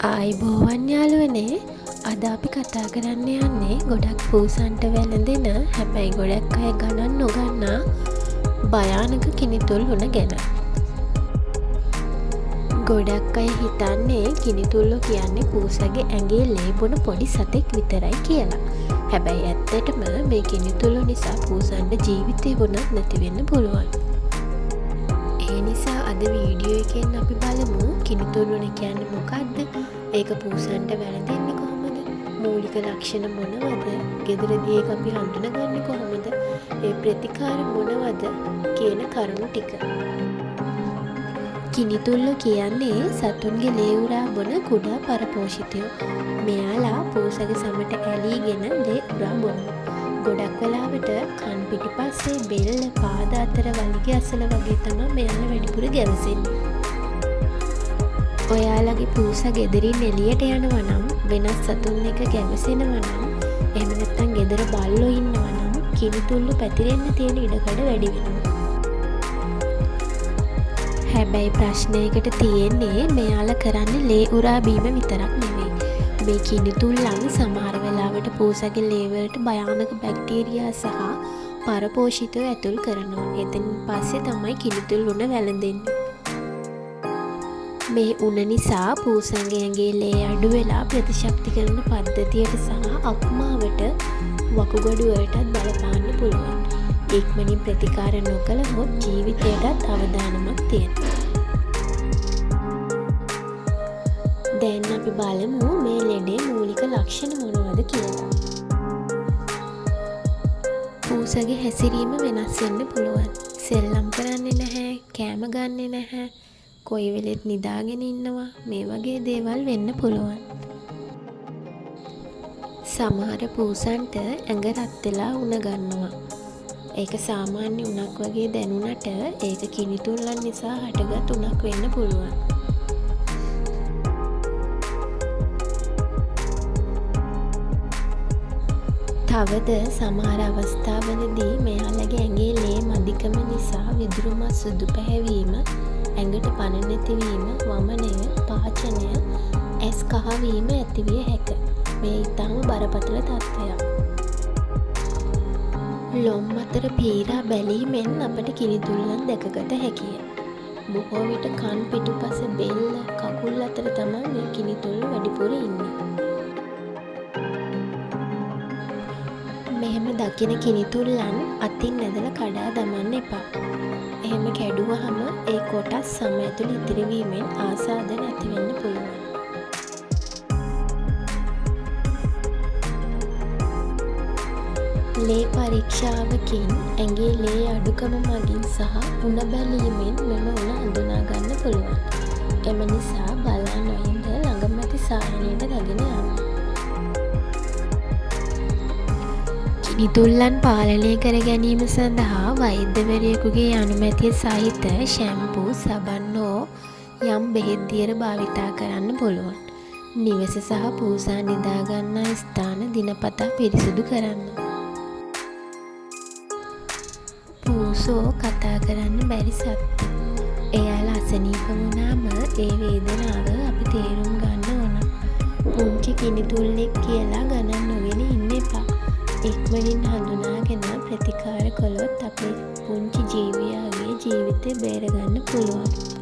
ආයිබෝවන් යාළුවනේ, අද අපි කතා කරන්න යන්නේ ගොඩක් පූසන්ට වැළඳෙන හැබැයි ගොඩක් අය ගණන් නොගන්නා භයානක කිනිතුල් උණ ගැන. ගොඩක් අය හිතන්නේ කිනිතුල්ලෝ කියන්නේ පූසගේ ඇඟේ ලේ බොන පොඩි සතෙක් විතරයි කියලා. හැබැයි ඇත්තටම මේ කිනිතුල්ලෝ නිසා පූසන්ට ජීවිතේ වුණත් නැති වෙන්න පුළුවන්. ඒ නිසා අද වීඩියෝ එකෙන් අපි බලමු කිනිතුල් උණ කියන්නේ මොකක්ද? ඒක පූසන්ට වැළඳෙන්නේ කොහොමද? මූලික ලක්ෂණ මොනවද? ගෙදරදී ඒක අපි හඳුනගන්නේ කොහොමද? ඒ ප්‍රතිකාර මොනවද කියන කරුණු ටික. කිනිතුල්ලෝ කියන්නේ සතුන්ගේ ලේ උරා බොන කුඩා පරපෝෂිතයෝ. මෙයාලා පූසගේ සමට ඇලීගෙන ලේ උරා බොනවා. ගොඩක් වෙලාවට කන් පිටිපස්සේ බෙල්ල පාද අතර වලිගය අසල වගේ තමයි මෙයාලා වැඩිපුර ගැවසෙන්නේ. ඔයාලගේ පූසා ගෙදරින් එළියට යනවා නම්, වෙනත් සතුන් එක ගැවසෙනවා නම්, එහෙම නැත්නම් ගෙදර බල්ලෝ ඉන්නවා නම් කිනිතුල්ලෝ පැතිරෙන්න තියෙන ඉඩකඩ වැඩි වෙනවා. හැබැයි ප්‍රශ්නයකට තියෙන්නේ මෙයාලා කරන්නේ ලේ උරා බීම විතරක් නෙවෙයි. මේ කිනිතුල්ලන් සමහර වෙලාවට පූසගේ ලේ වලට භයානක බැක්ටීරියා සහ පරපෝෂිතව ඇතුල් කරනවා. එතනින් පස්සේ තමයි කිනිතුල් උණ වැළඳෙන්නේ. මේ උණ නිසා පූසන්ගේ ඇඟේ ලේ අඩු වෙලා ප්‍රතිශක්තිකරණ පද්ධතියට සහ අක්මාවට වකුගඩු වලටත් බලපාන්න පුළුවන්. ඉක්මනින් ප්‍රතිකාර නොකළහොත් ජීවිතයටත් අවදානමක් තියෙනවා. දැන් අපි බලමු මේ ලෙඩේ මූලික ලක්ෂණ මොනවද කියලා. පූසගේ හැසිරීම වෙනස් වෙන්න පුළුවන්. සෙල්ලම් කරන්නේ නැහැ, කෑම ගන්නෙ නැහැ, කොයි වෙලෙත් නිදාගෙන ඉන්නවා. මේ වගේ දේවල් වෙන්න පුළුවන්. සමහර පූසන්ට ඇඟ රත් වෙලා උණ ගන්නවා. ඒක සාමාන්‍ය උණක් වගේ දැනුණට ඒක කිනිතුල්ලන් නිසා හටගත් උණක් වෙන්න පුළුවන්. තවද සමහර අවස්ථාවලදී මෙයාලගේ ඇඟේ ලේ මදිකම නිසා විදුරු මස් සුදු පැහැවීම, ඇඟට පණ නැතිවීම, වමනය, පාචනය, ඇස් කහවීම ඇතිවිය හැක. මේ ඉතාම බරපතල තත්ත්වයක්. ලොම් අතර පීරා බැලීමෙන් අපට කිනිතුල්ලන් දැකගත හැකිය. බොහෝ විට කන් පිටුපස බෙල්ල, කකුල් අතර තමයි මේ කිනිතුල්ලෝ වැඩිපුර ඉන්නේ. මෙහෙම දකින කිනිතුල්ලන් අතින් ඇදලා කඩා දමන්න එපා. එහෙම කැඩුවහම ඒ කොටස් සම ඇතුළේ ඉතිරිවීමෙන් ආසාදන ඇති වෙන්න පුළුවන්. ලේ පරීක්ෂාවකින් ඇඟේ ලේ අඩුකම මගින් සහ උණ බැලීමෙන් මෙම උණ හඳුනා ගන්න පුළුවන්. එම නිසා බලා නොඉඳ ළඟම ඇති සායනයට රැගෙන යන්න. කිනිතුල්ලන් පාලනය කර ගැනීම සඳහා වෛද්‍යවරයෙකුගේ අනුමැතිය සහිත ෂැම්පූ, සබන් හෝ යම් බෙහෙත් දියර භාවිතා කරන්න පුළුවන්. නිවස සහ පූසා නිදා ගන්නා ස්ථාන දිනපතා පිරිසිදු කරන්න. පූසෝ කතා කරන්න බැරි සත්තු. එයාලා අසනීප වුණාම ඒ වේදනාව අපි තේරුම් ගන්න ඕන. පුංචි කිනිතුල්ලෙක් කියලා ගණන් නොගෙන ඉන්න එපා. ඉක්මනින් හඳුනාගෙන ප්‍රතිකාර කළොත් අපේ පුංචි ජීවියාගේ ජීවිතේ බේරගන්න පුළුවන්.